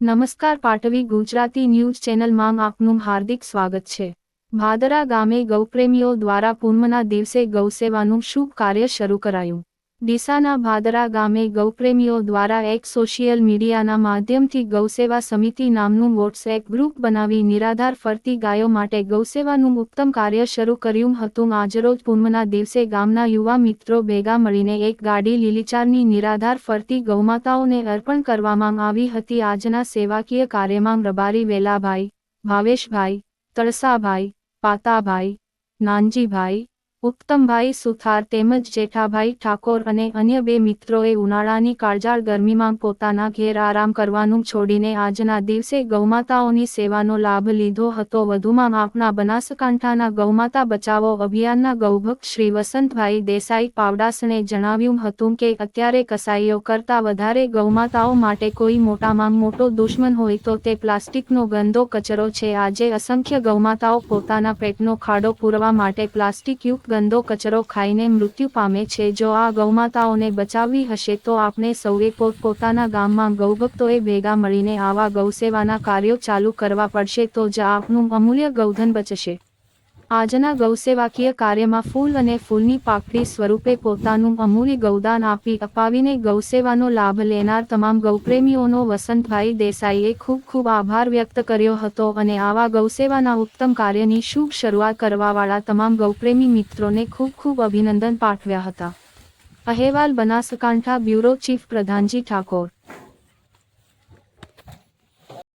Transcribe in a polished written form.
નમસ્કાર પાટવી ગુજરાતી ન્યૂઝ ચેનલમાં આપનું હાર્દિક સ્વાગત છે। ભાદરા ગામે ગૌપ્રેમીઓ દ્વારા પૂનમના દિવસે ગૌસેવાનું શુભ કાર્ય શરૂ કરાયું। ડીસાના ભાદરા ગામે ગૌપ્રેમીઓ દ્વારા એક સોશિયલ મીડિયાના માધ્યમથી ગૌસેવા સમિતિ નામનું વોટ્સએપ ગ્રુપ બનાવી નિરાધાર ફરતી ગાયો માટે ગૌસેવાનું ઉત્તમ કાર્ય શરૂ કર્યું હતું। આજરોજ પૂનમના દિવસે ગામના યુવા મિત્રો ભેગા મળીને એક ગાડી લીલીચારની નિરાધાર ફરતી ગૌમાતાઓને અર્પણ કરવામાં આવી હતી। આજના સેવાકીય કાર્યમાં રબારી વેલાભાઈ, ભાવેશભાઈ, તળસાભાઈ, પાતાભાઈ, નાનજીભાઈ, ઉત્તમભાઈ સુથાર તેમજ જેઠાભાઈ ઠાકોર અને અન્ય બે મિત્રોએ ઉનાળાની કાળઝાળ ગરમીમાં પોતાના ઘેર આરામ કરવાનું છોડીને આજના દિવસે ગૌમાતાઓની સેવાનો લાભ લીધો હતો। વધુમાં આપણા બનાસકાંઠાના ગૌમાતા બચાવો અભિયાનના ગૌભક્ત શ્રી વસંતભાઈ દેસાઈ પાવડાસણે જણાવ્યું હતું કે અત્યારે કસાઈઓ કરતાં વધારે ગૌમાતાઓ માટે કોઈ મોટામાં મોટો દુશ્મન હોય તો તે પ્લાસ્ટિકનો ગંદો કચરો છે। આજે અસંખ્ય ગૌમાતાઓ પોતાના પેટનો ખાડો પૂરવા માટે પ્લાસ્ટિકયુક્ત ગંદો કચરો ખાઈને મૃત્યુ પામે છે। જો આ ગૌમાતાઓને બચાવવી હશે તો આપણે સૌએ પોતપોતાના ગામમાં ગૌભક્તોએ ભેગા મળીને આવા ગૌસેવાના કાર્યો ચાલુ કરવા પડશે તો જ આપનું અમૂલ્ય ગૌધન બચશે। આજના ગૌસેવાકીય કાર્યમાં ફૂલ અને ફૂલની પાકડી સ્વરૂપે પોતાનું અમૂલ્ય ગૌદાન અપાવીને ગૌસેવાનો લાભ લેનાર તમામ ગૌપ્રેમીઓનો વસંતભાઈ દેસાઈએ ખૂબ આભાર વ્યક્ત કર્યો હતો અને આવા ગૌસેવાના ઉત્તમ કાર્યની શુભ શરૂઆત કરવાવાળા તમામ ગૌપ્રેમી મિત્રોને ખૂબ અભિનંદન પાઠવ્યા હતા। અહેવાલ બનાસકાંઠા બ્યુરો ચીફ પ્રધાનજી ઠાકોર।